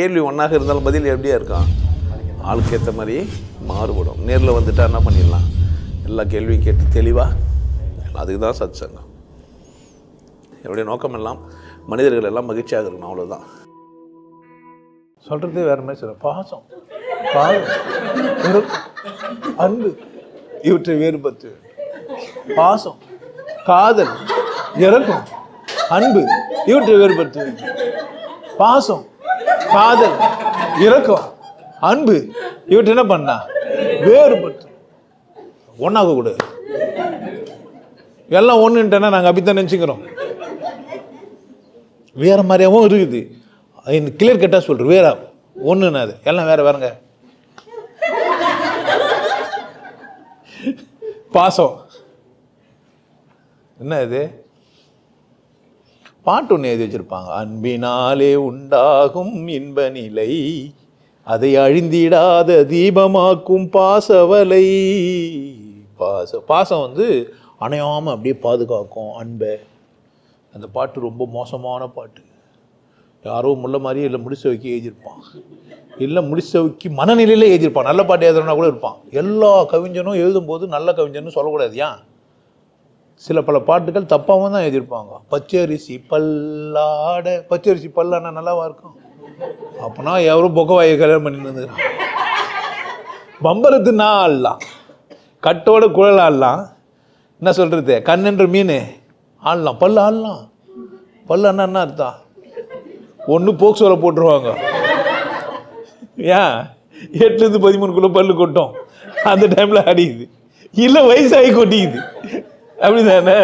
கேள்வி ஒன்றாக இருந்தாலும் பதில் எப்படியா இருக்கான், ஆளுக்கு ஏற்ற மாதிரி மாறுபடும். நேரில் வந்துட்டால் என்ன பண்ணிடலாம், எல்லா கேள்வியும் கேட்டு தெளிவாக. அதுக்கு தான் சத் சங்கம். என்னுடைய நோக்கம் எல்லாம் மனிதர்கள் எல்லாம் மகிழ்ச்சியாக இருக்கணும், அவ்வளோதான். சொல்கிறதே வேறு மாதிரி சொல்ல. பாசம், அன்பு இவற்றை வேறுபட்டு, பாசம், காதல், இரக்கம், அன்பு இவற்றை வேறுபட்டு, பாசம், காதல், இரக்கம், அன்பு இவற்றை என்ன பண்ணா வேறுபட்டு ஒன்றாக கூடாது. எல்லாம் ஒன்றுன்ட்டேன்னா நாங்கள் அப்படித்தான் நினச்சிக்கிறோம். வேற மாதிரியாகவும் இருக்குது. கிளியர் கட்டாக சொல்கிறேன், வேற ஒன்றுன்னு அது எல்லாம் வேற வேறங்க. பாசம் என்ன இது, பாட்டு ஒன்று எழுதி வச்சிருப்பாங்க. அன்பினாலே உண்டாகும் இன்ப நிலை, அதை அழிந்திடாத தீபமாக்கும் பாசவலை. பாசம் வந்து அணையாமல் அப்படியே பாதுகாக்கும் அன்பை. அந்த பாட்டு ரொம்ப மோசமான பாட்டு. யாரோ முள்ள மாதிரியே இல்லை முடிச்ச வைக்க எழுதியிருப்பான், இல்லை முடிச்ச வைக்க மனநிலையில் எழுதியிருப்பான். நல்ல பாட்டு எழுதுறனா கூட இருப்பான். எல்லா கவிஞனும் எழுதும்போது நல்ல கவிஞன்னு சொல்லக்கூடாது. ஏன் சில பல பாட்டுகள் தப்பாகவும் தான் எழுதியிருப்பாங்க. பச்சரிசி பல்லாட, பச்சரிசி பல்லானா நல்லாவா இருக்கும்? அப்போனா எவரும் பொக்கவாயை கல்யாணம் பண்ணி வந்துக்கிறான். பம்பரத்து நான் ஆடலாம், கட்டோட குழல் ஆடலாம், என்ன சொல்கிறது, கண்ணென்ற மீன் ஆடலாம், பல்லு ஆடலாம். பல்லு அண்ணா என்ன அர்த்தம், ஒன்று போக்சோல போட்டுருவாங்க. ஏன் 8லேருந்து 13 பல்லு கொட்டும், அந்த டைமில் அடிக்குது. இல்லை வயசாகி கொட்டிக்குது, அப்படிதானே?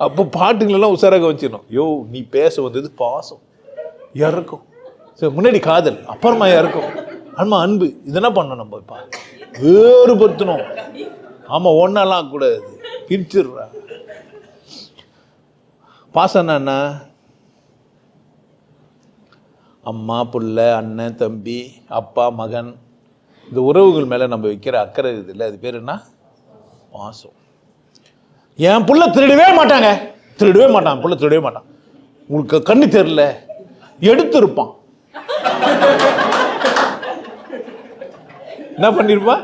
அப்போ பாட்டுங்களெல்லாம் உஷாராக வச்சிடணும். யோ நீ பேச வந்தது பாசம், இறக்கும், சரி முன்னாடி காதல், அப்புறமா இறக்கும், ஆமா அன்பு. இதெல்லாம் பண்ணணும் நம்ம. இப்போ வேறுபடுத்தணும். ஆமாம் ஒன்றெல்லாம் கூடாது, பிரிச்சிடுறா. பாசம்னா என்ன, அம்மா புள்ள, அண்ணன் தம்பி, அப்பா மகன், இந்த உறவுகள் மேலே நம்ம வைக்கிற அக்கறை இது இல்லை, அது பேர் என்ன, பாசம். என் புள்ள திருடவே மாட்டாங்க, திருடவே மாட்டான், புள்ள திருடவே மாட்டான். உங்களுக்கு கண்ணு தெரியல, எடுத்திருப்பான். என்ன பண்ணிருப்பான்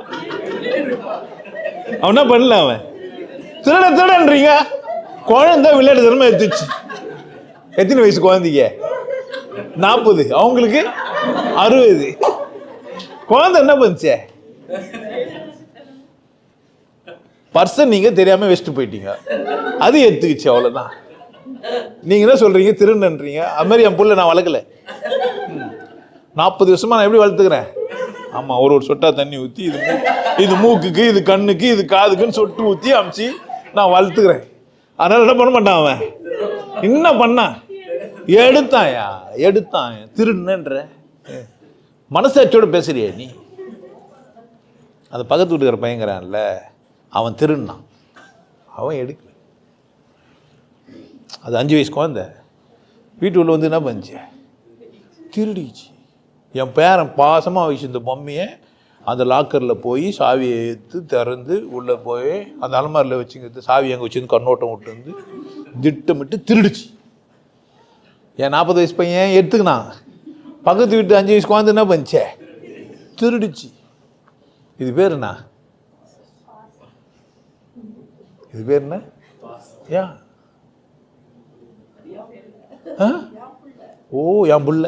அவன், என்ன பண்ணல அவன், திருடன்றீங்க. குழந்தை விளையாட்டு திறமை எடுத்துச்சு. எத்தனை வயசு குழந்தைங்க, 40, அவங்களுக்கு 60. குழந்தை என்ன பண்ணுச்சே, பர்சன் நீங்க தெரியாம வச்சுட்டு போயிட்டீங்க, அது எடுத்துக்கிச்சு, அவ்வளவுதான். நீங்க என்ன சொல்றீங்க, திருநன்றீங்க. அது மாதிரி என் புள்ள நான் வளர்க்கல, 40 வருஷமா நான் எப்படி வளர்த்துக்கிறேன். ஆமா, ஒரு சொட்டா தண்ணி ஊற்றி, இது மூக்குக்கு, இது கண்ணுக்கு, இது காதுக்குன்னு சொட்டு ஊற்றி அமிச்சு நான் வளர்த்துக்கிறேன். அதனால என்ன பண்ண மாட்டான் அவன், என்ன பண்ணா எடுத்தான் திருடுன்ற மனசாட்சியோட பேசுறிய நீ. அந்த பக்கத்து வீட்டுக்கிற பையங்கிறான்ல, அவன் திருடுனான், அவன் எடுக்கல. அது 5 வயசு குழந்தை வீட்டுக்குள்ள வந்து என்ன பண்ணுச்சு, திருடிச்சு. என் பேரன் பாசமாக வச்சிருந்த பொம்மையை அந்த லாக்கரில் போய் சாவியை எடுத்து திறந்து உள்ளே போய் அந்த அலமாரியில் வச்சுங்கிறது, சாவி அங்கே வச்சுருந்து கண்ணோட்டம் விட்டு வந்து திட்டமிட்டு திருடிச்சு. என் 40 வயசு பையன் எடுத்துக்கினான், பக்கத்து வீட்டு 5 வயசு குழந்தை என்ன பண்ணுச்சே, திருடிச்சு. இது பேர் என்ன, இது பேர் என்ன, ஏன் ஓ என் புள்ள.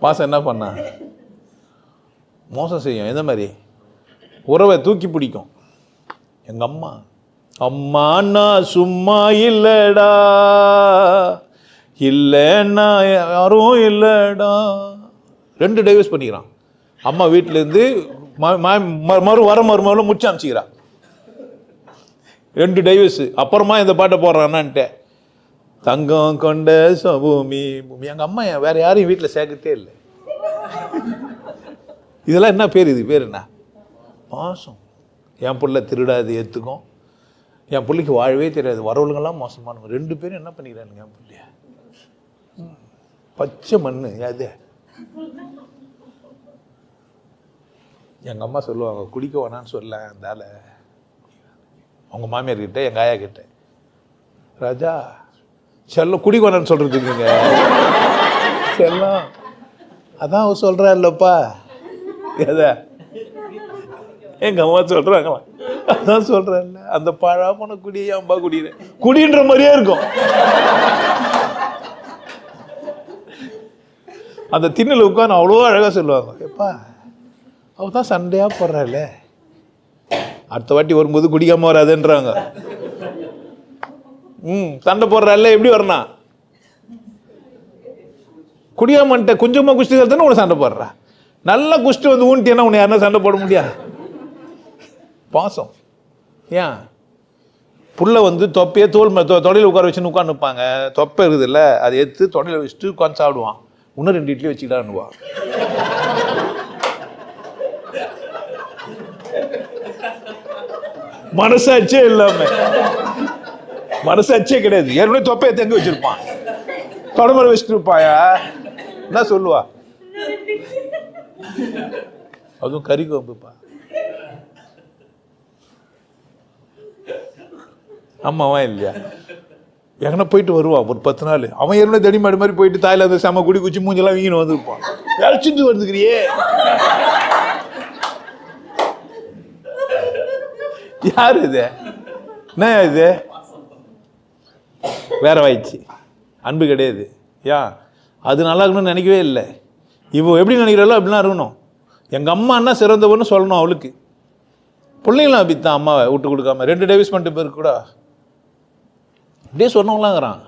பாசம் என்ன பண்ண, மோசம் செய்யும். எந்த மாதிரி உறவை தூக்கி பிடிக்கும். எங்க அம்மா சும்மா இல்லடா, இல்லைன்னா யாரும் இல்லடா. 2 டைவர்ஸ் பண்ணிக்கிறான். அம்மா வீட்டிலேருந்து மருமகளும் முடிச்சு அமைச்சிக்கிறான். 2 டைவர்ஸ். அப்புறமா இந்த பாட்டை போடுறான்னான்ட்டு, தங்கம் கொண்ட சபூமி. எங்கள் அம்மா வேற யாரையும் வீட்டில் சேர்க்கத்தே இல்லை. இதெல்லாம் என்ன பேர், இது பேர் என்ன, பாசம். என் பிள்ளை திருடாது ஏற்றுக்கும், என் பிள்ளைக்கு வாழவே தெரியாது, வரவளுங்கெல்லாம் மோசமானவங்க. 2 பேரும் என்ன பண்ணிக்கிறானுங்க என் பிள்ளைய, பச்சை மண். அது எங்கள் அம்மா சொல்லுவாங்க, குடிக்க வேணான்னு சொல்ல, அந்தால அவங்க மாமியார்கிட்ட, எங்கள் ஆயா கிட்ட. ராஜா செல்லம் குடிக்கோனன்னு சொல்கிறதுக்குங்க. செல்லம் அதான் அவ சொல்கிறா இல்லைப்பா. எதா எங்கள் அம்மா சொல்கிறாங்களாம். அதான் சொல்கிறேன்ல, அந்த பழாமன குடியை அம்பா குடிக்கிறேன் குடின்ற மாதிரியே இருக்கும். அந்த திண்ணில் உட்காந்து அவ்வளோ அழகாக சொல்லுவாங்க. எப்பா அவ தான் சண்டையாக போடுறாள், அடுத்த வாட்டி வரும்போது குடிக்காம வராதுன்றாங்க. சண்டை போடுறாள், எப்படி வரணும்? குடியாமன்ட்ட கொஞ்சமாக குஷ்டி தானே உன்னை சண்டை போடுறா. நல்லா குஷ்டி வந்து ஊன்ட்டினா உன்னை யாருன்னா சண்டை போட முடியாது. பாசம். ஏன் புள்ள வந்து தொப்பையே தோல் தொடையில் உட்கார வச்சுன்னு உட்காந்துப்பாங்க. தொப்பை இருக்குது இல்லை, அதை எடுத்து தொடையில் வச்சுட்டு உட்காந்து சாப்பிடுவான். இன்னும் 2 இட்லி வச்சுக்கிட்டான்னுவா. மனசாட்சியே இல்லாம, மனசாட்சியே கிடையாது. ஏற்கனவே தொப்பையை தங்க வச்சிருப்பான், தொடமலை வச்சுட்டு இருப்பாயா, என்ன சொல்லுவா? அதுவும் கறி கோம்புப்பா. ஆமாவா இல்லையா? எங்கன்னா போயிட்டு வருவான் ஒரு 10 நாள். அவன் ஏற்கனவே தடிமாடு மாதிரி போயிட்டு தாயில அந்த செம குடி குச்சி மூஞ்செல்லாம் வீங்கின்னு வந்துருப்பான். அழைச்சிட்டு வந்துக்கிறியே, யாரு இது? என்ன இது? வேற வாய்ச்சி அன்பு கிடையாது. ஏன் அது நல்லா இருக்கணும்னு நினைக்கவே இல்லை. இப்போ எப்படி நினைக்கிறாளோ அப்படிலாம் இருக்கணும். எங்கள் அம்மா என்ன சிறந்தவன்னு சொல்லணும் அவளுக்கு. பிள்ளைங்களாம் அப்படித்தான், அம்மாவை விட்டு கொடுக்காம 2 டைவர்ஸ் பண்ணிட்டு பேருக்கு கூட அப்படியே சொன்னவங்களாங்கிறான்.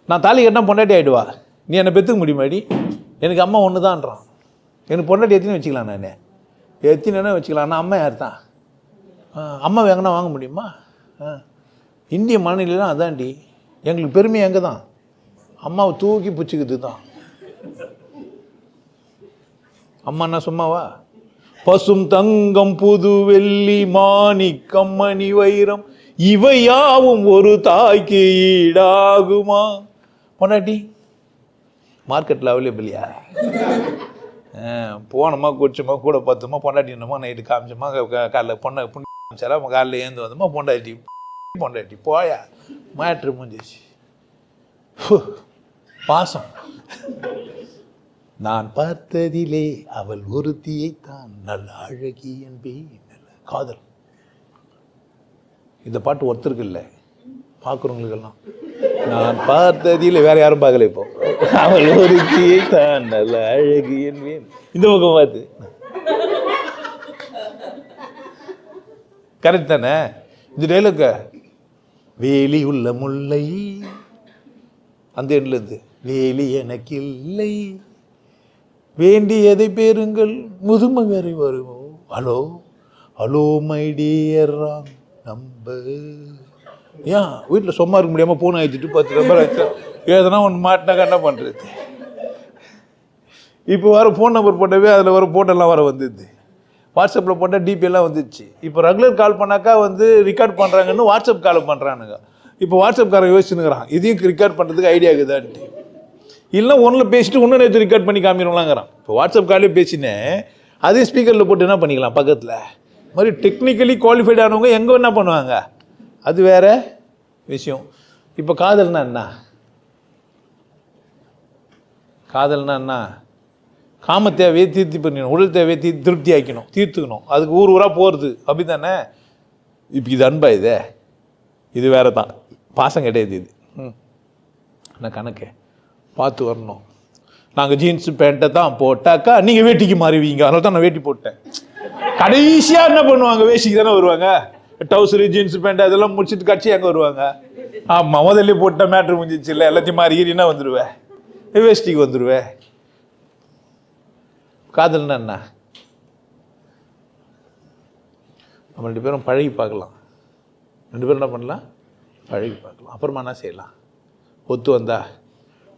நான் தாலி கட்டினா பொண்டாட்டி ஆகிடுவா, நீ என்னை பெற்றுக்க முடியுமாடி? எனக்கு அம்மா ஒன்று தான்றான். எனக்கு பொண்டாட்டி எத்தினே வச்சுக்கலாம், நான் எத்தினா வச்சுக்கலாம். ஆனால் அம்மா யார் தான்? அம்மா எங்கன்னா வாங்க முடியுமா? இந்திய மனநிலைலாம் அதான்டி. எங்களுக்கு பெருமை எங்கே தான் அம்மாவை தூக்கி பிடிச்சிக்கிறது தான். அம்மாண்ணா சும்மாவா? பசும் தங்கம் புது வெள்ளி மாணிக்கம் மணி வைரம் இவையாவும் ஒரு தாய்க்கு ஈடாகுமா? பொண்டாட்டி மார்க்கெட்டில் அவைலபிளியா? போனோமா குடிச்சோமா கூட பார்த்தோமா பொண்டாட்டினோமா நைட்டு காமிச்சோமா காலைல பொண்ணை புண்ணிச்சாரா காலைல ஏந்து வந்தோமா பொண்டாட்டி பொண்டாட்டி போயா மேட்ரு முடிஞ்சிச்சு. பாசம். நான் பார்த்ததிலே அவள் ஒருத்தியைத்தான் நல்ல அழகி என்பேன். காதல். இந்த பாட்டு ஒருத்தருக்கு இல்லை, பார்க்குறவங்களுக்கெல்லாம். நான் பார்த்ததிலே வேற யாரும் பார்க்கல. இப்போ அவள் ஒருத்தியைத்தான் நல்ல அழகி என்பேன். இந்த பக்கம் பார்த்து கரெக்ட் தானே? இந்த டைலாக்க வேலி உள்ள முல்லை அந்த எண்ணிலேருந்து வேலி எனக்கு இல்லை வேண்டியதை பேருங்கள் முதுமை வரை வருவோம். ஹலோ ஹலோ மை டியர் நம்ப. ஏன் வீட்டில் சும்மா இருக்க முடியாமல் ஃபோன் ஆகிடுச்சிட்டு 10 நம்பர் ஆச்சு எதனா ஒன்று மாட்டினாக்கா என்ன பண்ணுறது? இப்போ வர ஃபோன் நம்பர் போட்டவே அதில் வர போட்டெல்லாம் வர வந்துடுது. வாட்ஸ்அப்பில் போட்டால் டிபிஎல்லாம் வந்துடுச்சு. இப்போ ரெகுலர் கால் பண்ணாக்கா வந்து ரெக்கார்ட் பண்ணுறாங்கன்னு வாட்ஸ்அப் கால் பண்ணுறானுங்க. இப்போ வாட்ஸ்அப்காரன் யோசிச்சுன்னுக்கிறான், இதையும் ரெக்கார்ட் பண்ணுறதுக்கு ஐடியா இருக்குதான்ட்டு. இல்லை ஒன்றில் பேசிட்டு இன்னும் நேற்று ரெக்கார்ட் பண்ணி காமிடும்லாங்கிறான். இப்போ வாட்ஸ்அப் காலே பேசினேன், அதே ஸ்பீக்கரில் போட்டு என்ன பண்ணிக்கலாம் பக்கத்தில். மாதிரி டெக்னிக்கலி குவாலிஃபைட் ஆனவங்க எங்கே என்ன பண்ணுவாங்க, அது வேற விஷயம். இப்போ காதல்னா என்ன? காதல்னா என்ன? காம தேவையை தீர்த்தி பண்ணிக்கணும், உடல் தேவையை திருப்தி ஆக்கணும், தீர்த்துக்கணும். அதுக்கு ஊர் ஊராக போகிறது அப்படி தானே? இப்போ இது அன்பா? இது வேற தான். பாசம் கிடையாது இது. நான் கணக்கு பார்த்து வரணும். நாங்கள் ஜீன்ஸு பேண்ட்டை தான் போட்டாக்கா நீங்கள் வேட்டிக்கு மாறுவீங்க, அதனால தான் நான் வேட்டி போட்டேன். கடைசியாக என்ன பண்ணுவாங்க? வேஷ்டிக்கு தானே வருவாங்க. டவுசரு ஜீன்ஸு பேண்ட் அதெல்லாம் முடிச்சுட்டு கட்சி அங்கே வருவாங்க. ஆமாம், முதல்ல போட்ட மேட்ரு முடிஞ்சிச்சு இல்லை, எல்லாத்தையும் மாறினா வந்துடுவேன், வேஷ்டிக்கு வந்துடுவேன். காதல்னா என்ன? நம்ம 2 பேரும் பழகி பார்க்கலாம். 2 பேரும் என்ன பண்ணலாம்? பழகி பார்க்கலாம். அப்புறமா என்ன செய்யலாம்? ஒத்து வந்தா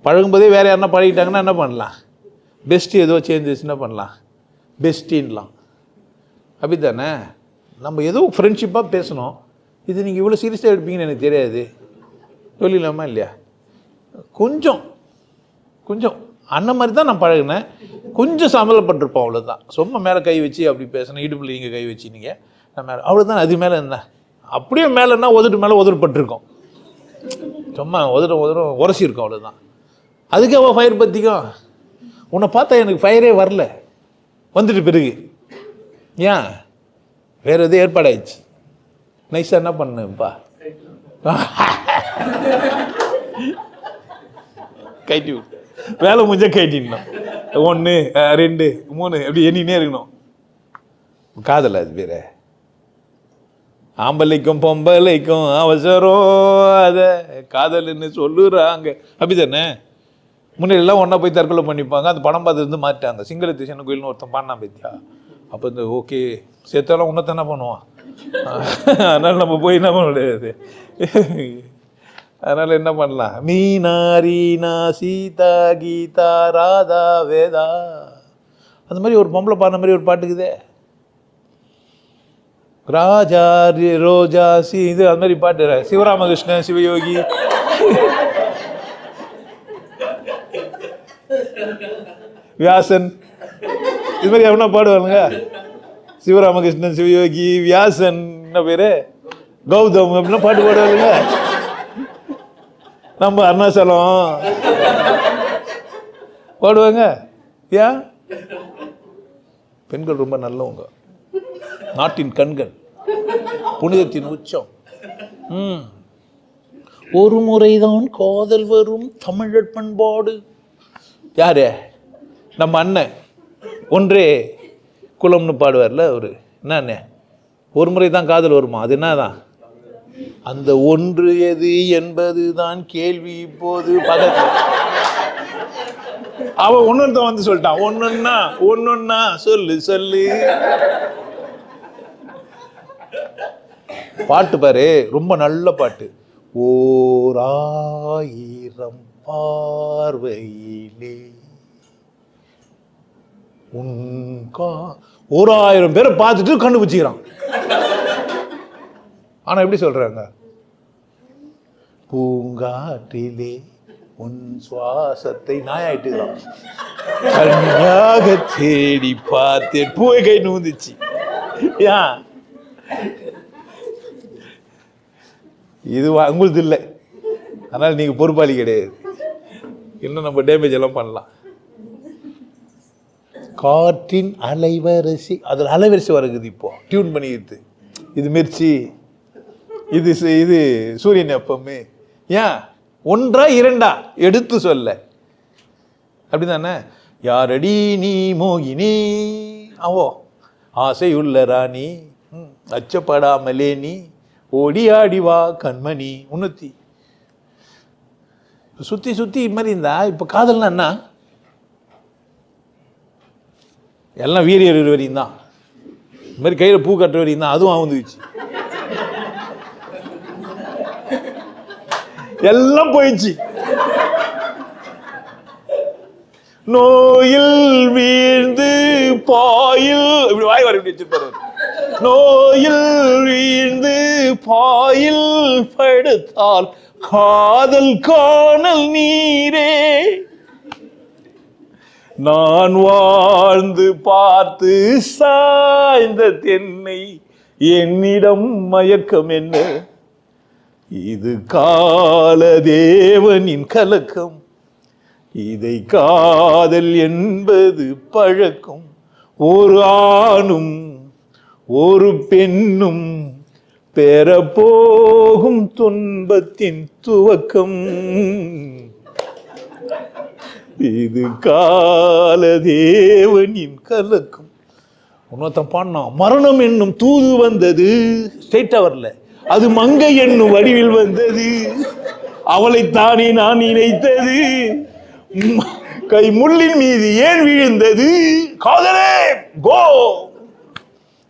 பழகும்போதே வேறு யாருன்னா பழகிட்டாங்கன்னா என்ன பண்ணலாம்? பெஸ்ட்டு ஏதோ சேஞ்சஸ் என்ன பண்ணலாம்? பெஸ்டின்லாம் அப்படி தானே? நம்ம ஏதோ ஃப்ரெண்ட்ஷிப்பாக பேசணும். இது நீங்கள் இவ்வளோ சீரியஸாக எடுப்பீங்கன்னு எனக்கு தெரியாது. சொல்லிடலாமா இல்லையா? கொஞ்சம் கொஞ்சம் அண்ணன் மாதிரி தான் நான் பழகினேன். கொஞ்சம் சம்பளப்பட்டிருப்போம், அவ்வளோதான். சும்மா மேலே கை வச்சு அப்படி பேசணும், இடுப்பில் நீங்கள் கை வச்சுனீங்க நான் மேலே, அவ்வளோதான். அது மேலே என்ன அப்படியே மேலேன்னா உதட்டு மேலே உதறப்பட்டிருக்கோம், சும்மா உதறும் உரசி இருக்கும், அவ்வளோதான். அதுக்கு அவள் ஃபயர் பற்றிக்கும். உன்னை பார்த்தா எனக்கு ஃபயரே வரல, வந்துட்டு பிறகு ஏன் வேறு எதுவும் ஏற்பாடாயிடுச்சு. நைஸாக என்ன பண்ணுப்பா, கைட்டி விட்டு வேலை முடிஞ்சா கைட்டிடணும். 1 2 3 அப்படி எண்ணினே இருக்கணும். காதல் அது பேர். ஆம்பளைக்கும் பொம்பளைக்கும் அவசரம், அதை காதல்னு சொல்லுறாங்க, அப்படித்தானே? முன்னாடியெல்லாம் ஒன்றா போய் தற்கொலை பண்ணிப்பாங்க. அந்த படம் பார்த்துருந்து மாட்டாங்க. சிங்களத்தீசன் கோயில்னு ஒருத்தன் பாடினா பத்தியா, அப்போ இந்த ஓகே சேர்த்தாலும் உன்னத்தானே பண்ணுவான். அதனால் நம்ம போய் என்ன பண்ண முடியாது. அதனால் என்ன பண்ணலாம், மீனா ரீனா சீதா கீதா ராதா வேதா, அந்த மாதிரி ஒரு பொம்பளை பாடின மாதிரி ஒரு பாட்டுக்குதே. ராஜா ரோஜா இது அது மாதிரி பாட்டு. சிவராமகிருஷ்ணன் சிவயோகி வியாசன் இது மாதிரி எவனா பாடுவானுங்க. சிவராமகிருஷ்ணன் சிவயோகி வியாசன் என்ன பேரு கௌதம் அப்படின்னா பாட்டு பாடுவானுங்க. நம்ம அருணாச்சலம் பாடுவாங்க. ஏன்? பெண்கள் ரொம்ப நல்லவங்க, நாட்டின் கண்கள், புனிதத்தின் உச்சம். ஒரு முறைதான் காதல் வரும் தமிழர் பண்பாடு. யாரு? நம்ம அண்ணன் ஒன்றே குலம்னு பாடுவார்ல அவரு. என்ன, ஒரு முறை தான் காதல் வருமா? அது என்னதான்? அந்த ஒன்று எது என்பது தான் கேள்வி. இப்போது பக்கத்தில் அவன் ஒன்னொருத்த வந்து சொல்லிட்டான், ஒன்னொன்னா சொல்லு சொல்லு. பாட்டு பாரு, ரொம்ப நல்ல பாட்டு. ஓர் ஆயிரம் பார்வையிலே 1000 பேரை பார்த்துட்டு கண்டுபிடிச்சிக்கிறான். ஆனா எப்படி சொல்றாங்க, பூங்காற்றிலே உன் சுவாசத்தை நாயாயிட்டுக்கிறான். கண்ணியாக தேடி பார்த்தேன், பூவை கை நூந்துச்சு. ஏன் இது உங்களுக்கு இல்லை, அதனால நீங்க பொறுப்பாளி கிடையாது. இன்னும் நம்ம டேமேஜ் எல்லாம் பண்ணலாம். காற்றின் அலைவரிசை, அதில் அலைவரிசை வருகுது, இப்போ டியூன் பண்ணிக்கிட்டு. இது மிர்ச்சி, இது இது சூரியன் எப்பவுமே. ஏன் 1 2 எடுத்து சொல்ல, அப்படிதானே? யாரடி நீ மோகினி, அவோ ஆசை உள்ள ராணி, அச்சப்படாமலே நீ ஓடி ஆடி வா கண்மணி. உன்னத்தி சுத்தி சுத்தி இது மாதிரி இருந்தா இப்ப காதல்னா என்ன? எல்லாம் வீரியர் வரையும் தான். இந்த மாதிரி கையில பூ கட்டுற வரையும் தான். அதுவும் வந்துச்சு, எல்லாம் போயிடுச்சு. நோயில் வீழ்ந்து பாயில், இப்படி வாய் வர இப்படி வச்சிருப்பாரு. நோயில் வீழ்ந்து பாயில் படுத்தால் காதல் காணல் நீரே, நான் வாழ்ந்து பார்த்து சாய்ந்த தென்னை என்னிடம் மயக்கம் என்ன, இது கால தேவனின் கலக்கம், இதை காதல் என்பது பழக்கம். ஒரு ஆணும் ஒரு பெண்ணும் பெறப்போகும் துன்பத்தின் துவக்கம், இது கால தேவனின் கலக்கம். உன்னத்தம் பாடினா, மரணம் என்னும் தூது வந்தது, ஸ்ட்ரெயிட்டா வரல, அது மங்கை என்னும் வடிவில் வந்தது, அவளைத்தானே நான் நினைத்தது, கை முள்ளின் மீது ஏன் விழுந்தது, காதலே கோ,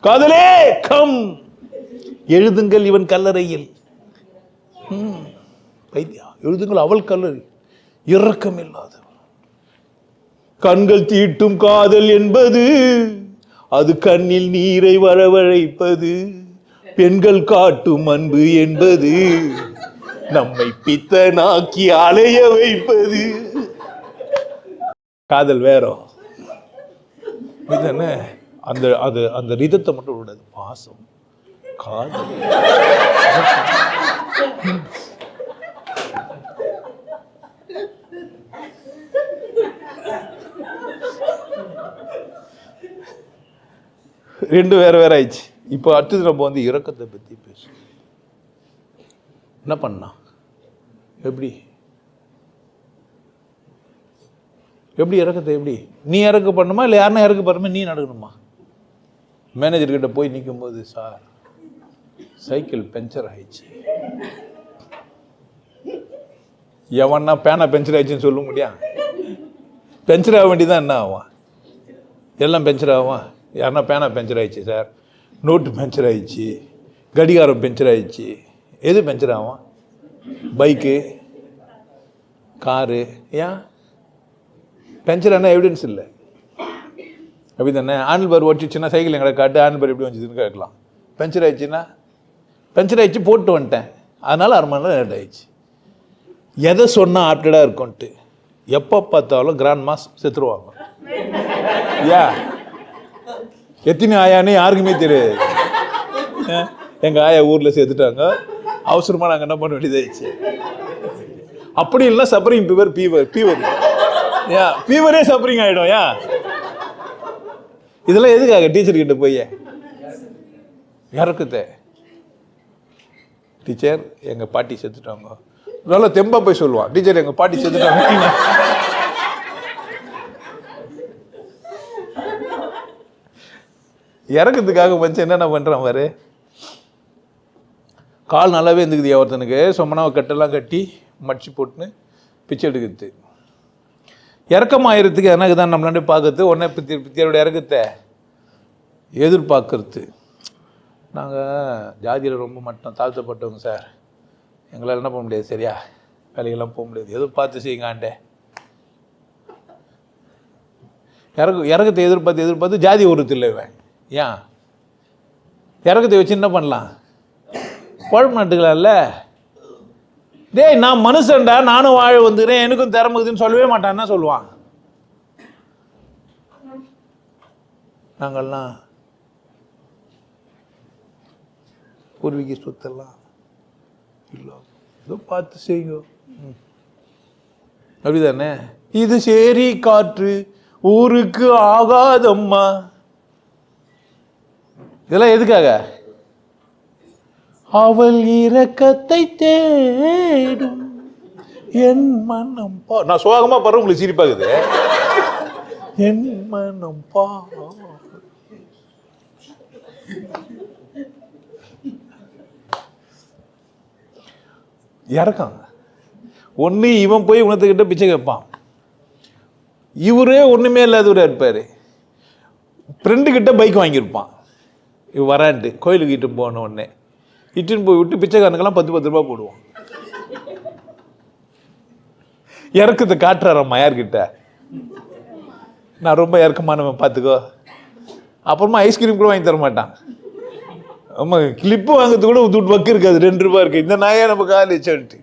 காதலே கம், எழுதுங்கள் இவன் கல்லறையில். வைத்தியா, எழுதுங்கள் அவள் கல்லறை, இரக்கம் இல்லாதவள். கண்கள் தீட்டும் காதல் என்பது அது கண்ணில் நீரை வரவழைப்பது, பெண்கள் காட்டும் அன்பு என்பது நம்மை பித்தனாக்கி அலைய வைப்பது. காதல் வேற, அந்த அந்த அந்த ரிதத்தை மட்டும் விடாது, பாசம். காதல். ரெண்டு வேற வேற ஆயிடுச்சு. இப்போ அடுத்தது நம்ம வந்து இரக்கத்தை பற்றி பேசுவோம். என்ன பண்ணா? எப்படி எப்படி இறக்கத்தை எப்படி நீ இறக்க பண்ணுமா இல்லை யாருன்னா இறக்க பண்ணுமா நீ நடக்கணுமா? மேனேஜர்கிட்ட போய் நிற்கும் போது, சார் சைக்கிள் பஞ்சர் ஆயிடுச்சு. எவன்னா பேனா பஞ்சர் ஆயிடுச்சுன்னு சொல்ல முடியும்? பஞ்சர் ஆக வேண்டியதான். என்ன ஆகும்? எல்லாம் பஞ்சர் ஆகும். யாருன்னா பேனா பஞ்சர் ஆயிடுச்சு சார், நோட்டு பஞ்சர் ஆயிடுச்சு, கடிகாரம் பஞ்சர் ஆயிடுச்சு. எது பஞ்சர் ஆகும்? Bike, car. ஏன் பஞ்சர் ஆனால் எவிடன்ஸ் இல்லை, அப்படி தானே? ஆண்டில் பார் ஓட்டிச்சுன்னா சைக்கிள் எங்களை காட்டு, ஆண்டில் பார் எப்படி வந்துச்சுன்னு கேட்கலாம். பஞ்சர் ஆயிடுச்சுன்னா பஞ்சர் ஆயிடுச்சு, போட்டு வந்துட்டேன், அதனால் 1/2 மணி நேரம் லேட் ஆயிடுச்சு. எதை சொன்னால் ஆப்டடாக இருக்கும்ன்ட்டு எப்போ பார்த்தாலும் கிராண்ட் மாஸ் செத்துருவாங்க. ஏன் எத்தனை ஆயான்னு யாருக்குமே தெரியாது. எங்கள் ஆயா ஊரில் சேர்த்துட்டாங்க, அவசரமாக நாங்கள் என்ன பண்ண வேண்டியதாகிடுச்சு. அப்படி இல்லை சப்பரிங் ஃபீவர் ஏன் ஃபீவரே சப்பரிங் ஆகிடும். ஏன் இதெல்லாம் எதுக்காக? டீச்சர்கிட்ட போய் இறக்குத்த டீச்சர் எங்கள் பாட்டி செத்துட்டாங்க, நல்லா தெம்பா போய் சொல்லுவான், டீச்சர் எங்கள் பாட்டி செத்துட்டாங்க. இறக்கிறதுக்காக மனுஷன் என்னென்ன பண்ணுறான் பாரு. கால் நல்லாவே இருந்துக்குது ஒருத்தனுக்கு, சொம்மனாவை கட்டெல்லாம் கட்டி மடிச்சு போட்டுன்னு பிச்சை எடுக்கிறது. இறக்கமாயிரத்துக்கு எனக்கு தான் நம்மளாண்ட பார்க்கறது, உடனே பித்தியோட இறக்கத்தை எதிர்பார்க்கறது. நாங்கள் ஜாதியில் ரொம்ப மட்டம் தாழ்த்தப்பட்டவங்க சார், எங்களால் என்ன பண்ண முடியாது, சரியா வேலைக்கெல்லாம் போக முடியாது, எதுவும் பார்த்து செய்யுங்காண்டே. இறக்கத்தை எதிர்பார்த்து ஜாதி ஒருத்தர் இல்லை இவன். ஏன் இறக்கத்தை வச்சு என்ன பண்ணலாம்? குழம்பு நட்டுக்கலாம்ல. டேய் நான் மனுஷன்டா, நானும் வாழ வந்துக்கிறேன், எனக்கும் திறமைக்குதுன்னு சொல்லவே மாட்டான். என்ன சொல்லுவான்? நாங்கள்லாம் பூர்வீக சொத்தெல்லாம் இல்லை, ஏதோ பார்த்து செய்யுங்க, அப்படிதானே? இது சேரி காற்று ஊருக்கு ஆகாதம்மா. இதெல்லாம் எதுக்காக? அவள் இரக்கத்தை தேடும் என் மனம் பா. நான் சோகமா பாரு, உங்களுக்கு சிரிப்பாகுது. என் மனம் பா. இறக்காங்க. ஒன்று இவன் போய் உணர்த்துக்கிட்ட பிச்சை கேட்பான், இவரே ஒன்றுமே இல்லாதவராக இருப்பார். ஃப்ரெண்டுக்கிட்ட பைக் வாங்கியிருப்பான், இவ வரான்ட்டு கோயிலுக்கு இட்டு போன உடனே இட்டுன்னு போய் விட்டு பிச்சைக்காரனுக்கெல்லாம் 10 ரூபா போடுவோம். இறக்கத்தை காட்டுறாரம்மா யார்கிட்ட? நான் ரொம்ப இறக்கமானவன் பார்த்துக்கோ. அப்புறமா ஐஸ்கிரீம் கூட வாங்கி தர மாட்டான். ஆமாம், கிளிப்பு வாங்கிறது கூட துட்டு பக்கு இருக்காது, 2 ரூபா இருக்குது. இந்த நாயே நம்ம காலில் வச்சுட்டு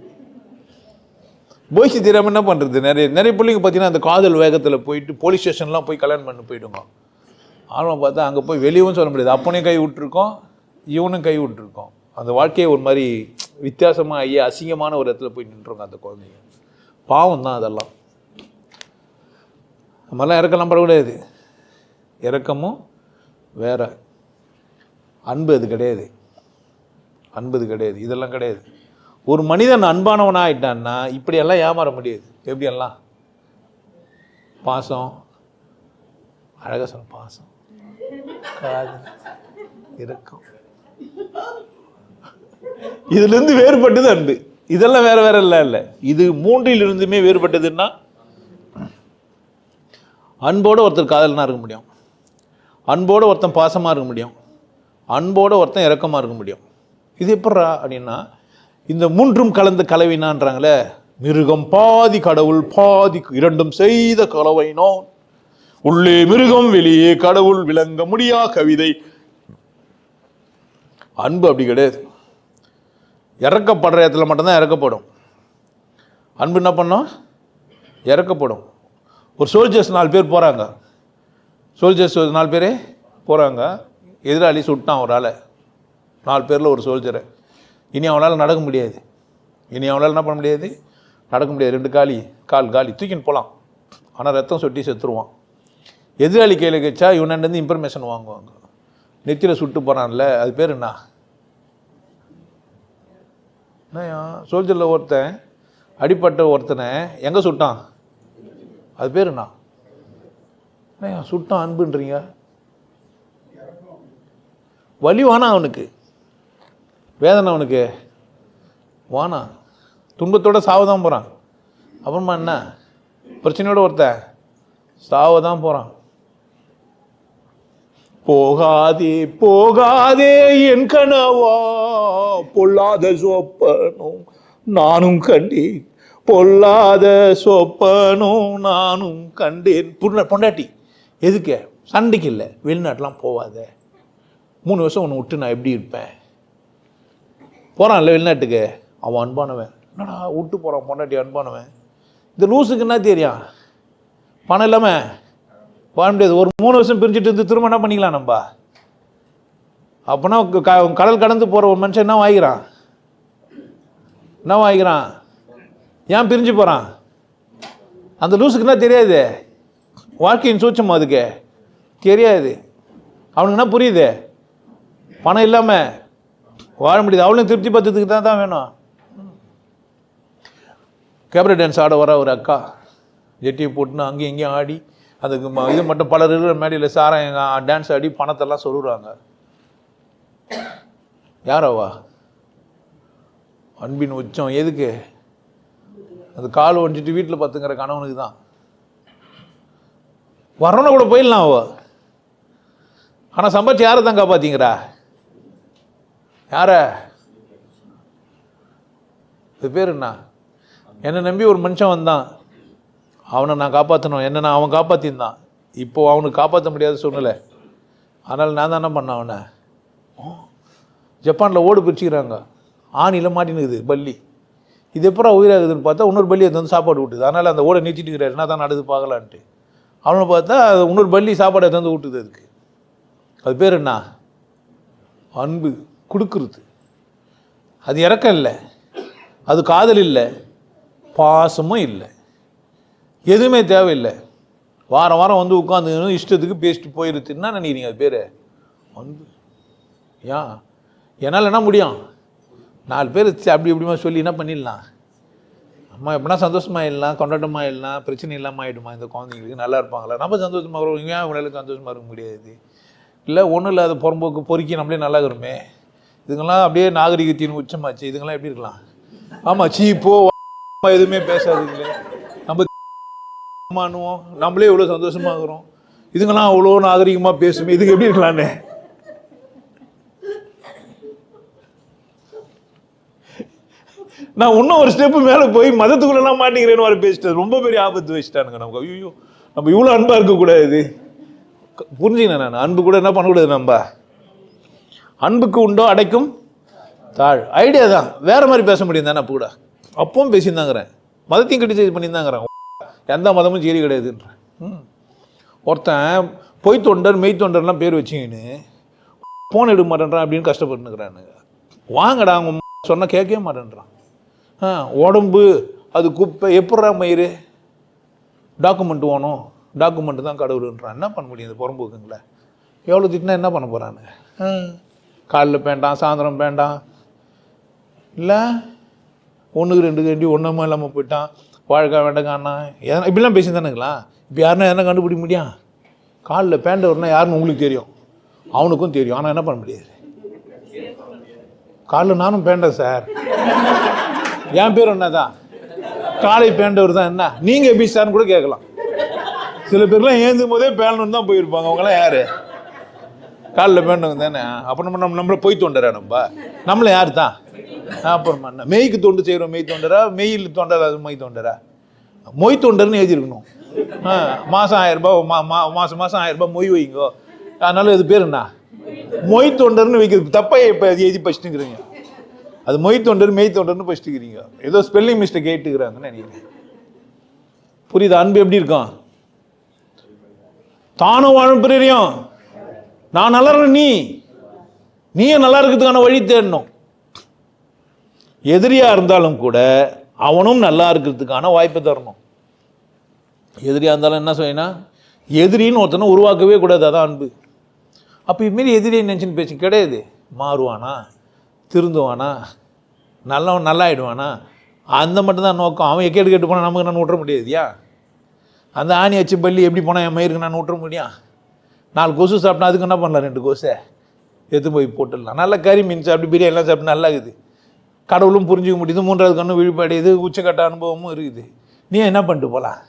போய்ச்சி தெரியாமல் என்ன பண்ணுறது? நிறைய பிள்ளைங்க பார்த்தீங்கன்னா அந்த காதல் வேகத்தில் போயிட்டு போலீஸ் ஸ்டேஷன்லாம் போய் கல்யாணம் பண்ணி போயிடுங்க. ஆர்வம் பார்த்தா அங்கே போய் வெளியவும் சொல்ல முடியாது, அப்பனையும் கை விட்டுருக்கோம், இவனும் கை விட்டுருக்கோம். அந்த வாழ்க்கையை ஒரு மாதிரி வித்தியாசமாக ஐயா அசிங்கமான ஒரு இடத்துல போய் நின்றுருங்க அந்த குழந்தைங்க. பாவம் தான் அதெல்லாம். நம்மளாம் இறக்கலாம் படக்கூடாது. இறக்கமும் வேற, அன்பு அது கிடையாது. அன்பது கிடையாது, இதெல்லாம் கிடையாது. ஒரு மனிதன் அன்பானவனாக ஆயிட்டான்னா இப்படியெல்லாம் ஏமாற முடியாது. எப்படியெல்லாம்? பாசம், அழகாக சொல்ல, பாசம், காதல், இரக்கம், இதுலேருந்து வேறுபட்டது அன்பு. இதெல்லாம் வேற வேற இல்லை. இது 3லிருந்துமே வேறுபட்டதுன்னா அன்போடு ஒருத்தர் காதலனாக இருக்க முடியும், அன்போடு ஒருத்தன் பாசமாக இருக்க முடியும், அன்போடு ஒருத்தன் இரக்கமாக இருக்க முடியும். இது எப்பட்றா அப்படின்னா, இந்த 3ம் கலந்து கலவினான்றாங்களே, மிருகம் பாதி கடவுள் பாதி இரண்டும் செய்த கலவைனோ, உள்ளே மிருகம் வெளியே கடவுள் விளங்க முடியா கவிதை. அன்பு அப்படி கிடையாது. இறக்கப்படுற இடத்துல மட்டும்தான் இறக்கப்படும். அன்பு என்ன பண்ணோம்? இறக்கப்படும். ஒரு சோல்ஜர்ஸ் 4 பேர் போகிறாங்க, சோல்ஜர்ஸ் 4 பேரே போகிறாங்க, எதிராளி சுட்டான் ஒரு ஆளை. 4 பேரில் ஒரு சோல்ஜரை. இனி அவனால் நடக்க முடியாது. இனி அவனால் என்ன பண்ண முடியாது, நடக்க முடியாது. 2 கால் காலி, தூக்கின்னு போகலாம். ஆனால் ரத்தம் சொட்டி செத்துருவான். எதிராளி கையில் கச்சா இவனேருந்து இன்ஃபர்மேஷன் வாங்குவாங்க. நெத்தியில் சுட்டு போகிறான்ல, அது பேர் என்ன? சோல்ஜரில் ஒருத்தன் அடிப்பட்ட ஒருத்தனை எங்கே சுட்டான், அது பேர் என்ன? சுட்டான் அன்புன்றீங்க. வலி வானா அவனுக்கு, வேதனை அவனுக்கு வானா, துன்பத்தோட சாவதான் போகிறான். அப்புறமா என்ன பிரச்சனையோட ஒருத்தன் சாவதான் போகிறான். போகாதே போகாதே என் கனவா, பொல்லாத சொப்பனும் நானும் கண்டேன், பொல்லாத சொப்பனும் நானும் கண்டேன். பொண்டாட்டி எதுக்கு? சண்டைக்கு இல்லை, வெளிநாட்டெலாம் போகாத, 3 வருஷம் உன்னை விட்டு நான் எப்படி இருப்பேன். போகிறான்ல வெளிநாட்டுக்கு, அவன் அன்பானவன். என்னடா விட்டு போகிறான் பொண்டாட்டி அன்பானவன். இந்த லூஸுக்கு என்ன தெரியும், பணம் இல்லாமல் வாழ முடியாது. ஒரு 3 வருஷம் பிரிஞ்சுட்டு இருந்து திரும்ப என்ன பண்ணிக்கலாம் நம்ம? அப்போனா கடல் கடந்து போகிற ஒரு மனுஷன் என்ன வாங்கிக்கிறான், என்ன வாங்கிக்கிறான்? ஏன் பிரிஞ்சு போகிறான்? அந்த லூஸுக்கு என்ன தெரியாது, வாழ்க்கையின் சூட்சம் அதுக்கு தெரியாது. அவனுக்கு என்ன புரியுது, பணம் இல்லாமல் வாழ முடியுது. அவளையும் திருப்தி பற்றத்துக்கு தான் வேணும். கேபரே டான்ஸ் ஆட வர ஒரு அக்கா ஜெட்டியை போட்டுன்னு அங்கேயும் இங்கேயும் ஆடி, அதுக்கு இது மட்டும் பலர் இருக்கிற மேடையில் சாராங்க டான்ஸ் ஆடி பணத்தெல்லாம் சொல்லுறாங்க. யாரவா? அன்பின் உச்சம். எதுக்கு? அது கால் ஒடிச்சிட்டு வீட்டில் பார்த்துங்கிற கணவனுக்கு தான். வரணும் கூட போயிடலாம் அவ, ஆனால் சம்பாதிச்சு யாரை தான் காப்பாற்றிங்கிறா? யார? இது பேர் என்ன? என்னை நம்பி ஒரு மனுஷன் வந்தான், அவனை நான் காப்பாற்றணும், என்ன நான் அவன் காப்பாற்றிருந்தான். இப்போது அவனுக்கு காப்பாற்ற முடியாத சூழ்நிலை. அதனால் நான் தான் என்ன பண்ணேன், அவனை ஜப்பானில் ஓடு பிரிச்சுக்கிறாங்க, ஆணியில் மாட்டினுக்குது பல்லி. இது எப்போ உயிராகுதுன்னு பார்த்தா இன்னொரு பல்லி அது வந்து சாப்பாடு விட்டுது. அதனால் அந்த ஓடை நீட்டிட்டு இருக்கிறாரு, என்ன தான் நடக்குது பார்க்கலான்ட்டு. அவனை பார்த்தா இன்னொரு பல்லி சாப்பாடு எடுத்து வந்து விட்டுது அதுக்கு. அது பேர் என்ன? அன்பு. கொடுக்குறது. அது இறக்கம் இல்லை, அது காதல் இல்லை, பாசமும் இல்லை, எதுவுமே தேவையில்லை. வாரம் வாரம் வந்து உட்காந்து இஷ்டத்துக்கு பேசிட்டு போயிருது. என்ன நினைக்கிறீங்க அது பேர்? அன்பு. ஏன் என்னால் என்ன முடியும், 4 பேர் அப்படி எப்படிமா சொல்லி என்ன பண்ணிடலாம், அம்மா எப்படின்னா சந்தோஷமாக இல்லலாம், கொண்டாட்டமாக இல்லலாம், பிரச்சனை இல்லாமல் ஆகிடுமா இந்த குழந்தைங்களுக்கு, நல்லா இருப்பாங்களா, நம்ம சந்தோஷமாக இருக்கிறோம், ஏன் அவங்களால சந்தோஷமாக இருக்க முடியாது? இல்லை ஒன்றும் இல்லாத புறம்போக்கு பொறுக்கி நம்மளே நல்லா இருக்கிறோமே. இதுங்கெல்லாம் அப்படியே நாகரிகத்தின் உச்சமாச்சு. இதுங்கெல்லாம் எப்படி இருக்கலாம்? ஆமாம், சீப்போ எதுவுமே பேசாதீங்களே, நம்ம மானுவோம், நம்மளே இவ்வளோ சந்தோஷமாக இருக்கிறோம், இதுங்கெல்லாம் அவ்வளோ நாகரிகமாக பேசுமே, இதுக்கு எப்படி இருக்கலான்னு. நான் இன்னும் ஒரு ஸ்டெப்பு மேலே போய் மதத்துக்குள்ளெல்லாம் மாட்டிக்கிறேன்னு வர பேசிட்டேன். ரொம்ப பெரிய ஆபத்து வச்சுட்டானுங்க நமக்கு. ஐயோ, நம்ம இவ்வளோ அன்பாக இருக்கக்கூடாது. புரிஞ்சுக்கணும், நான் அன்பு கூட என்ன பண்ணக்கூடாது, நம்ம அன்புக்கு உண்டோ அடைக்கும் தாழ். ஐடியா தான், வேற மாதிரி பேச முடியும் தானே. அப்போ கூட அப்பவும் பேசியிருந்தாங்கிறேன், மதத்தையும் கிரிட்டிசைஸ் பண்ணியிருந்தாங்கிறேன். எந்த மதமும் சரி கிடையாதுன்றேன். ஒருத்தன் பொய் தொண்டர் மெய் தொண்டர்லாம் பேர் வச்சிங்கன்னு ஃபோன் எடுக்க மாட்டேன்றான் அப்படின்னு கஷ்டப்பட்டுனுக்குறானுங்க. வாங்கடா, அவங்க சொன்னால் கேட்கவே மாட்டேன்றான். உடம்பு அது குப்பை, எப்பட்றா மயிறு, டாக்குமெண்ட் வேணும், டாக்குமெண்ட்டு தான் கடவுளுன்றான். என்ன பண்ண முடியும் இந்த புறம்போக்குங்கள? எவ்வளோ திட்டினா என்ன பண்ண போகிறானுங்க? காலையில் பேண்டான், சாயந்தரம் பேண்டான், இல்லை 1க்கு 2 கண்டி ஒன்றுமே இல்லாமல் போயிட்டான், வாழ்க்கை வேண்டக்கானா எதனா இப்படிலாம் பேசி தானுங்களா? இப்போ யாருன்னா எதனா கண்டுபிடிக்க முடியும்? காலில் பேண்ட் வரணும்னா யாருன்னு உங்களுக்கு தெரியும், அவனுக்கும் தெரியும். ஆனால் என்ன பண்ண முடியாது. காலில் நானும் பேண்டேன் சார், என் பேர் என்னதான் காலை பேண்டவர் தான். என்ன நீங்கள் எப்படி சார்னு கூட கேட்கலாம். சில பேர்லாம் ஏந்தும் போதே பேண்டன்னு தான் போயிருப்பாங்க. அவங்களாம் யார்? காலில் பேண்டவங்க தானே. அப்போ நம்மளை போய் தோண்டரா? நம்மளை யார் தான்? அப்புறமா என்ன மெய்க்கு தொண்டு செய்கிறோம், மெய் தோண்டரா, மெயில் தோண்டரா, அது மெய் தோண்டரா? மொய் தொண்டர்னு எழுதியிருக்கணும். மாதம் 1000 ரூபாய், மாதம் 1000 ரூபாய் மொய் வைங்கோ. அதனால இது பேர் என்ன? மொய் தொண்டர்னு வைக்கிறது தப்பாக இப்போ எழுதி படிச்சுட்டுங்கிறீங்க. அது மொய் தொண்டர் மெய் தொண்டர்னு படிச்சுட்டுக்கிறீங்க. ஏதோ ஸ்பெல்லிங் மிஸ்டேக் கேட்டுக்கிறாங்கன்னு நினைக்கிறேன். புரியுது? அன்பு எப்படி இருக்கும்? தானும் வாழும் பிரியம், நான் நலற நீ நீயும் நல்லா இருக்கிறதுக்கான வழி தேடணும். எதிரியா இருந்தாலும் கூட அவனும் நல்லா இருக்கிறதுக்கான வாய்ப்பை தரணும். எதிரியா இருந்தாலும் என்ன செய்யணும், எதிரின்னு ஒருத்தனை உருவாக்கவே கூடாது. அதான் அன்பு. அப்போ இதுமாரி எதிரியை நினச்சின்னு பேச்சு கிடையாது. மாறுவானா, திருந்துவானா, நல்லவன் நல்லாயிடுவானா, அந்த மட்டும்தான் நோக்கம். அவன் கேட்டு கேட்டு போனால் நமக்கு நான் விட்டுற முடியாதுயா. அந்த ஆணி அச்சு பள்ளி எப்படி போனால் என் மயிருக்கு நான் விட்டுற முடியும்? 4 கொசு சாப்பிட்டா அதுக்கு என்ன பண்ணலாம்? 2 கொசை எடுத்து போய் போட்டுடலாம். நல்ல கறி மீன் சாப்பிட்டு பிரியாணி எல்லாம் சாப்பிட்டு நல்லா இருக்குது. கடவுளும் புரிஞ்சிக்க முடியுது. 3வது கண்ணு விழிப்படையுது. உச்சக்கட்ட அனுபவமும் இருக்குது. நீ என்ன பண்ணிட்டு போகலாம்?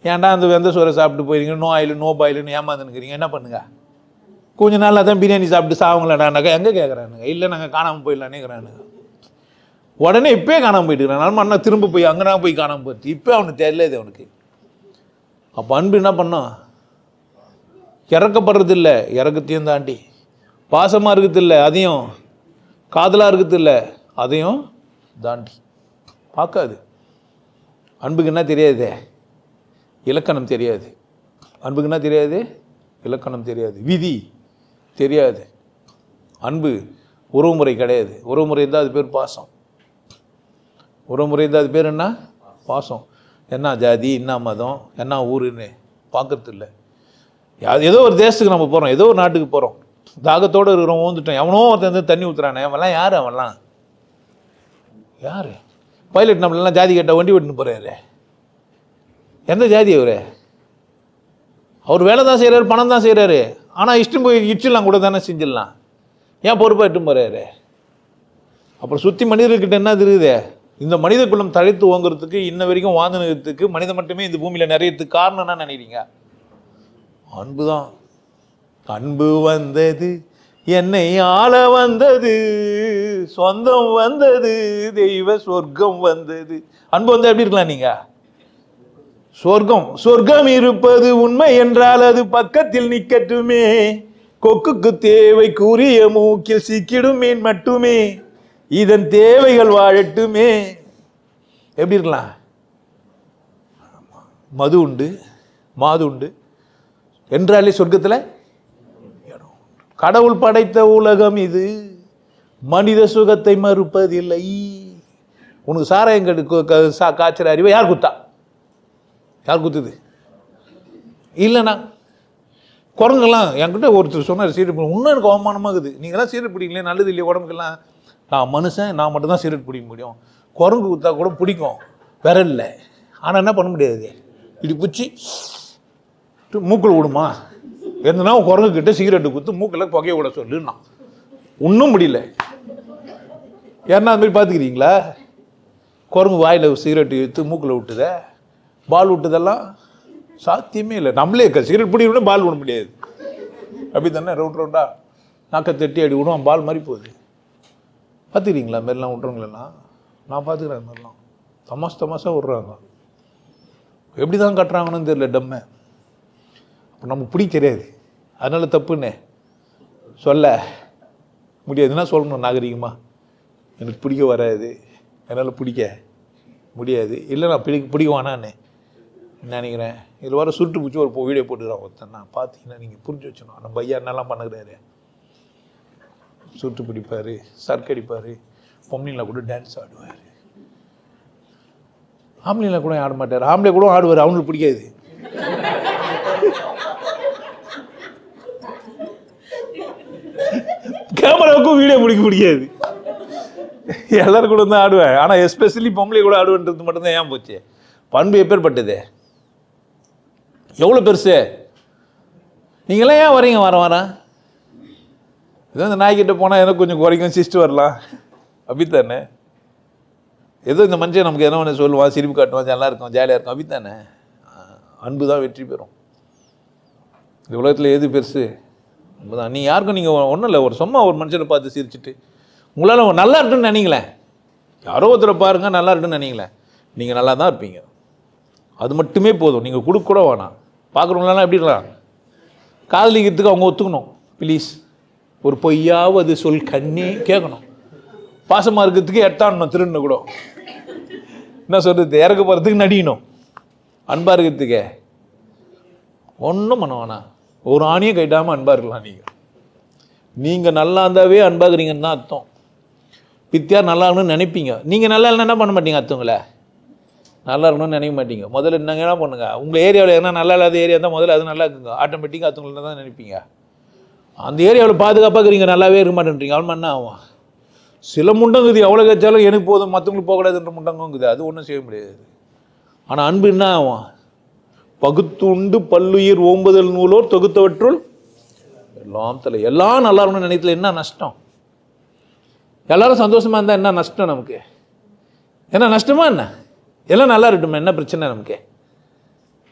ஏன்டா அந்த வெந்த சோறை சாப்பிட்டு போயிருங்க, நோ ஆயில் நோ பாயிலுன்னு ஏமாந்துனுக்கிறீங்க. என்ன பண்ணுங்க? கொஞ்சம் நாளாக தான் பிரியாணி சாப்பிட்டு சாவங்களாடானாக்கா எங்கே கேட்குறானுங்க? இல்லை நாங்கள் காணாமல் போயிடலான்னேங்கிறானுங்க. உடனே இப்போயே காணாமல் போயிட்டுக்கிறான். நம்ம அண்ணா திரும்ப போய் அங்கே நான் போய் காணாமல் போயிடுச்சு. இப்போ அவனுக்கு தெரியல இது அவனுக்கு. அப்போ அன்பு என்ன பண்ணோம்? இறக்கப்படுறது இல்லை, இறக்கத்தையும் தாண்டி பாசமாக இருக்குது இல்லை, அதையும் காதலாக இருக்குது இல்லை, அதையும் தாண்டி பார்க்காது. அன்புக்கு என்ன தெரியாது? இலக்கணம் தெரியாது. அன்புக்கு என்ன தெரியாது? இலக்கணம் தெரியாது. விதி தெரியாது. அன்பு உறவுமுறை கிடையாது. உறவுமுறை இருந்தால் அது பேர் பாசம். உறவுமுறை இருந்தால் அது பேர் என்ன? பாசம். என்ன ஜாதி, என்ன மதம், என்ன ஊருன்னு பார்க்கறது இல்லை. ஏதோ ஒரு தேசத்துக்கு நம்ம போகிறோம், ஏதோ ஒரு நாட்டுக்கு போகிறோம், தாகத்தோடு இருக்கிறோம், ஓந்துட்டோம், எவனோ ஒருத்தன் தண்ணி ஊற்றுறானே, அவன்லாம் யார்? அவன்லாம் யார்? பைலட் நம்மளெல்லாம் ஜாதி கேட்டால் வண்டி விட்டுன்னு போகிறாரு. எந்த ஜாதி அவர்? அவர் வேலை தான் செய்கிறாரு, பணம் தான் செய்கிறாரு. ஆனால் இஷ்டம் போய் இச்சிடலாம் கூட தானே செஞ்சிடலாம். ஏன் பொறுப்பாக இட்டும் போகிறாரு? அப்புறம் சுற்றி மனிதர்கிட்ட என்ன இருக்குது? இந்த மனித குலம் தழைத்து ஓங்கிறதுக்கு, இன்ன வரைக்கும் வாழ்ந்துனுக்கிறதுக்கு, மனிதன் மட்டுமே இந்த பூமியில் நிறையறதுக்கு காரணம் என்ன நினைக்கிறீங்க? அன்பு தான். அன்பு வந்தது, என்னை ஆள வந்தது, சொந்தம் வந்தது, தெய்வ சொர்க்கம் வந்தது. அன்பு வந்தால் எப்படி இருக்கலாம் நீங்க? சொர்க்கம். சொர்க்கம் இருப்பது உண்மை என்றால் அது பக்கத்தில் நிக்கட்டுமே. கொக்குக்கு தேவை கூறிய மூக்கில் சிக்கிடும் மீன் மட்டுமே. இதன் தேவைகள் வாழட்டுமே. எப்படி இருக்கலாம்? மது உண்டு, மாது உண்டு என்றாலே சொர்க்கத்தில். கடவுள் படைத்த உலகம் இது, மனித சுகத்தை மறுப்பதில்லை. உனக்கு சாராயம் காய்ச்சற அறிவை யார் குத்தா? யார் குத்துது? இல்லைண்ணா குரங்கெல்லாம் என்கிட்ட ஒருத்தர் சொன்னார், சீரட் பிடி. இன்னும் எனக்கு அவமானமாகுது. நீங்கள்லாம் சீரட் பிடிக்கலையே, நல்லது இல்லையா உடம்புக்கெல்லாம்? நான் மனுஷன், நான் மட்டும்தான் சீரட் பிடிக்க முடியும். குரங்கு குத்தா கூட பிடிக்கும், விரல்ல. ஆனால் என்ன பண்ண முடியாது, இப்படி பிடிச்சி மூக்கில் விடுமா? எந்தனா குரங்கு கிட்ட சிகரெட்டு குத்து மூக்கில் புகைய விட சொல்லுன்னா ஒன்றும் முடியல. யாருன்னா அது மாதிரி பார்த்துக்கிறீங்களா? குரங்கு வாயில் சிகரெட்டு எடுத்து மூக்கில் விட்டுத, பால் விட்டுதெல்லாம் சாத்தியமே இல்லை. நம்மளே சிகரெட் பிடிக்கணும்னா பால் விட முடியாது. அப்படி தானே ரவுண்ட் ரவுண்டாக நாக்கை தட்டி அடி விடுவோம், பால் மாதிரி போகுது. பார்த்துக்கிறீங்களா? மாரிலாம் விட்றவங்களெல்லாம் நான் பார்த்துக்கிறேன். அது மாதிரிலாம் தமாஷாக விட்றாங்க. எப்படி தான் கட்டுறாங்கன்னு தெரியல டம்மை. அப்போ நமக்கு பிடிக்க தெரியாது, அதனால் தப்புன்னு சொல்ல முடியாதுன்னா சொல்லணும் நாகரிகமாக. எனக்கு பிடிக்க வராது, என்னால் பிடிக்க முடியாது. இல்லை நான் பிடிக்க வேணான்னு நினைக்கிறேன். இதில் வர சுருட்டு பிடிச்சி ஒரு வீடியோ போட்டுக்கிறான் ஒருத்தன். நான் பார்த்தீங்கன்னா நீங்கள் புரிஞ்சு வச்சணும். நம்ம ஐயா என்னெல்லாம் பண்ணுறாரு. சுருட்டு பிடிப்பார், சர்க்கடிப்பார், பொம்மையில் கூட டான்ஸ் ஆடுவார். ஆம்பளையில் கூட ஆட மாட்டார். ஆம்பளை கூட ஆடுவார், அவங்களுக்கு பிடிக்காது. கேமராவுக்கும் வீடியோ பிடிக்க முடியாது. எல்லாரும் கூட தான் ஆடுவேன். ஆனால் எஸ்பெஷலி பொம்பளை கூட ஆடுவேன்றது மட்டும்தான் ஏன் போச்சு. பண்பு எப்பேற்பட்டது, எவ்வளோ பெருசு. நீங்களாம் ஏன் வரீங்க? வரேன் ஏதோ இந்த நாய்கிட்ட போனால் ஏதோ கொஞ்சம் குறைக்கும், சிஸ்ட்டு வரலாம், அப்படித்தானே. ஏதோ இந்த மனுஷன் நமக்கு என்ன ஒன்று சொல்லுவான், சிரிப்பு காட்டுவான், நல்லா இருக்கும், ஜாலியாக இருக்கும், அப்படித்தானே. அன்பு தான் வெற்றி பெறும். இந்த உலகத்தில் எது பெருசு? அன்பு தான். நீ யாருக்கும் நீங்கள் ஒன்றும் இல்லை, ஒரு சும்மா ஒரு மனுஷனை பார்த்து சிரிச்சுட்டு உங்களால் நல்லா இருக்குன்னு நினைங்களேன். யாரோ ஒருத்தரை பாருங்கள் நல்லா இருக்குன்னு நினைங்களேன், நீங்கள் நல்லா தான் இருப்பீங்க. அது மட்டுமே போதும். நீங்கள் கொடுக்க கூட வேணாம். பார்க்குறவங்களாம் எப்படி இருக்கலாம்? காதலிக்கிறதுக்கு அவங்க ஒத்துக்கணும். ப்ளீஸ் ஒரு பொய்யாவது சொல் கண்ணே கேட்கணும். பாசமாக இருக்கிறதுக்கு எட்டாடணும், திருன்னு கூட என்ன சொல்கிறது, இறக்க போகிறதுக்கு நடிக்கணும். அன்பாக இருக்கிறதுக்கே ஒன்றும் பண்ண வேணாம். ஒரு ஆணியை கைட்டாமல் அன்பாக இருக்கலாம். நீங்கள் நீங்கள் நல்லா இருந்தாவே அன்பாகிறீங்கன்னு தான் அர்த்தம். பித்தியார் நல்லா இருக்கணும்னு நினைப்பீங்க. நீங்கள் நல்லா இல்லைன்னா என்ன பண்ண மாட்டீங்க, அர்த்தங்களே நல்லா இருக்கணும்னு நினைக்க மாட்டீங்க. முதல்ல நீங்கள் என்ன பண்ணுங்க, உங்கள் ஏரியாவில் என்ன நல்லா இல்லாத ஏரியா இருந்தால் முதல்ல அது நல்லா இருக்குங்க. ஆட்டோமேட்டிக்காக அர்த்தங்களை தான் நினைப்பீங்க. அந்த ஏரியாவில் பாதுகாப்பாக இருக்கிறீங்க, நல்லாவே இருக்க மாட்டேன்றீங்க. அவன் என்ன ஆகும்? சில முண்டங்குது எவ்வளோ கச்சாலும் எனக்கு போதும் மற்றவங்களுக்கு போகக்கூடாதுன்ற முண்டங்குங்குது, அது ஒன்றும் செய்ய முடியாது. ஆனால் அன்பு என்ன ஆகும்? பகுத்துண்டு பல்லுயிர் ஓம்புதல் நூலோர் தொகுத்தவற்றுள் எல்லாம் தலை. எல்லாம் நல்லா இருக்கணும்னு நினைத்துல என்ன நஷ்டம்? எல்லாரும் சந்தோஷமாக இருந்தால் என்ன நஷ்டம் நமக்கு? என்ன நஷ்டமா என்ன? எல்லாம் நல்லா இருக்கட்டும், என்ன பிரச்சனை நமக்கு?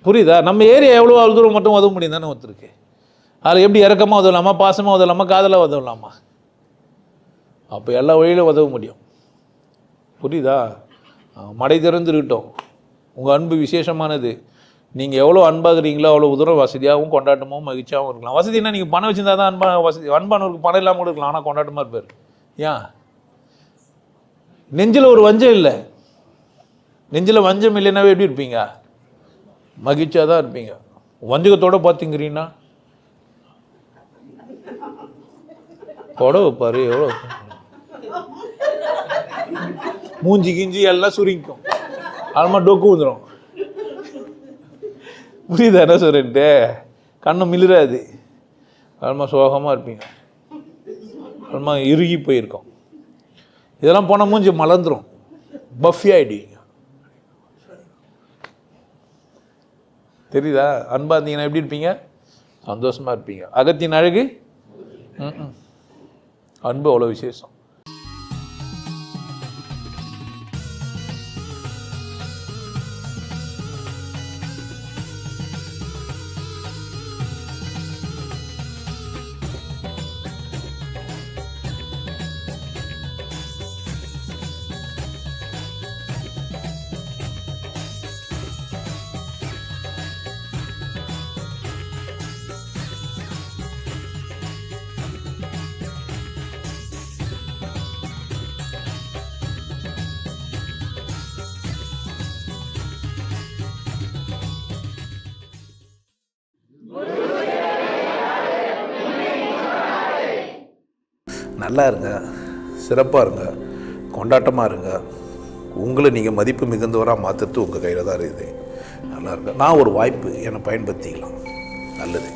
புரியுதா? நம்ம ஏரியா எவ்வளோ அவ்வளோ தூரம் மட்டும் உதவ முடியும் தானே ஒருத்தருக்கு. அதில் எப்படி இறக்கமாக உதவலாமா, பாசமாக உதவலாமா, காதலாக உதவலாமா? அப்போ எல்லா வழியிலும் உதவ முடியும். புரியுதா? மடை திறந்துருக்கட்டும். உங்கள் அன்பு விசேஷமானது. நீங்கள் எவ்வளோ அன்பாகிறீங்களோ அவ்வளோ தூரம் வசதியாகவும் கொண்டாட்டமாகவும் மகிழ்ச்சியாகவும் இருக்கலாம். வசதினா நீங்கள் பணம் வச்சுருந்தா தான் வசதி. அன்பானவருக்கு பணம் இல்லாமல் கூட இருக்கலாம், ஆனால் கொண்டாட்டமாக இருப்பார். ஏன்? நெஞ்சில் ஒரு வஞ்சம் இல்லை. நெஞ்சில் வஞ்சம் இல்லைன்னாவே எப்படி இருப்பீங்க? மகிழ்ச்சியாக தான் இருப்பீங்க. வஞ்சகத்தோடு பார்த்துங்கிறீங்கன்னா கொடை வைப்பார். எவ்வளோ மூஞ்சி கிஞ்சி எல்லாம் சுருங்கிக்கும், அதுமா டொக்கு வந்துடும். புரியுதா என்ன சொல்றேன்ட்டு? கண்ணை மிளிராது, அதுமா சோகமாக இருப்பீங்க, அதுமா இறுகி போயிருக்கோம். இதெல்லாம் போனால் மூஞ்சி மலர்ந்துடும், பஃபி ஆகிடுவீங்க. தெரியுதா? அன்பா இருந்தீங்கன்னா எப்படி இருப்பீங்க? சந்தோஷமாக இருப்பீங்க. அகத்தின் அழகு அன்பு அவ்வளோ விசேஷம். நல்லா இருங்க, சிறப்பாக இருங்க, கொண்டாட்டமாக இருங்க. உங்களை நீங்கள் மதிப்பு மிகுந்தவராக மாற்றுறது உங்கள் கையில் தான் இருக்குது. நல்லா இருங்க. நான் ஒரு வாய்ப்பு என்னை பயன்படுத்திக்கலாம். நல்லது.